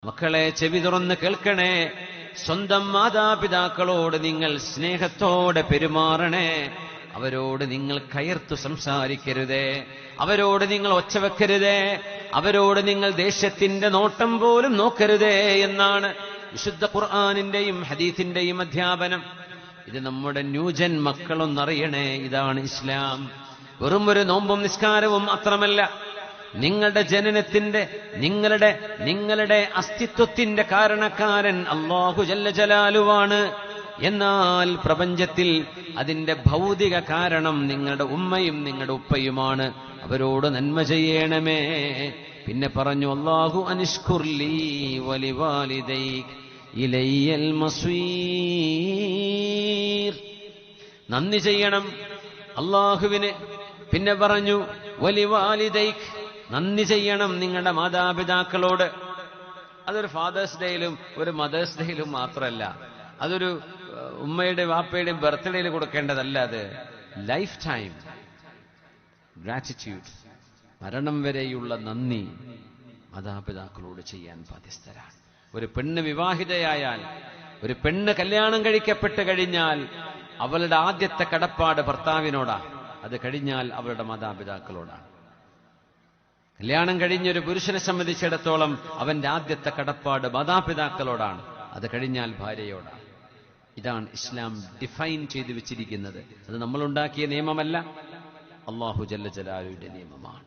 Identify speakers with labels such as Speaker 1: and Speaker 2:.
Speaker 1: മക്കളെ, ചെവി തുറന്ന് കേൾക്കണേ. സ്വന്തം മാതാപിതാക്കളോട് നിങ്ങൾ സ്നേഹത്തോടെ പെരുമാറണേ. അവരോട് നിങ്ങൾ കയർത്തു സംസാരിക്കരുതേ. അവരോട് നിങ്ങൾ ഒച്ചവെക്കരുതേ. അവരോട് നിങ്ങൾ ദേഷ്യത്തിന്റെ നോട്ടം പോലും നോക്കരുതേ എന്നാണ് വിശുദ്ധ ഖുർആനിന്റെയും ഹദീസിന്റെയും അധ്യാപനം. ഇത് നമ്മുടെ ന്യൂജൻ മക്കളൊന്നറിയണേ. ഇതാണ് ഇസ്ലാം. വെറും ഒരു നോമ്പും നിസ്കാരവും മാത്രമല്ല. നിങ്ങളുടെ ജനനത്തിന്റെ, നിങ്ങളുടെ അസ്തിത്വത്തിന്റെ കാരണക്കാരൻ അല്ലാഹു ജല്ല ജലാലുവാണ്. എന്നാൽ പ്രപഞ്ചത്തിൽ അതിന്റെ ഭൗതിക കാരണം നിങ്ങളുടെ ഉമ്മയും നിങ്ങളുടെ ഉപ്പയുമാണ്. അവരോട് നന്മ ചെയ്യണമേ. പിന്നെ പറഞ്ഞു, അല്ലാഹു അനിഷ്കുർലി വലിവാലിദൈക് ഇലയ്യൽ മസ്വീർ. നന്ദി ചെയ്യണം അല്ലാഹുവിന്. പിന്നെ പറഞ്ഞു വലിവാലിദൈക്, നന്ദി ചെയ്യണം നിങ്ങളുടെ മാതാപിതാക്കളോട്. അതൊരു ഫാദേഴ്സ് ഡേയിലും ഒരു മദേഴ്സ് ഡേയിലും മാത്രമല്ല. അതൊരു ഉമ്മയുടെ വാപ്പയുടെയും ബർത്ത്ഡേയിൽ കൊടുക്കേണ്ടതല്ല. അത് ലൈഫ് ടൈം ഗ്രാറ്റിറ്റ്യൂഡ്, മരണം വരെയുള്ള നന്ദി മാതാപിതാക്കളോട് ചെയ്യാൻ ബാധ്യസ്ഥരാണ്. ഒരു പെണ്ണ് വിവാഹിതയായാൽ, ഒരു പെണ്ണ് കല്യാണം കഴിക്കപ്പെട്ട് കഴിഞ്ഞാൽ അവളുടെ ആദ്യത്തെ കടപ്പാട് ഭർത്താവിനോടാണ്. അത് കഴിഞ്ഞാൽ അവളുടെ മാതാപിതാക്കളോടാണ്. കല്യാണം കഴിഞ്ഞൊരു പുരുഷനെ സംബന്ധിച്ചിടത്തോളം അവന്റെ ആദ്യത്തെ കടപ്പാട് മാതാപിതാക്കളോടാണ്. അത് കഴിഞ്ഞാൽ ഭാര്യയോടാണ്. ഇതാണ് ഇസ്ലാം ഡിഫൈൻ ചെയ്തു വെച്ചിരിക്കുന്നത്. അത് നമ്മളുണ്ടാക്കിയ നിയമമല്ല, അല്ലാഹു ജല്ല ജലാലുവിന്റെ നിയമമാണ്.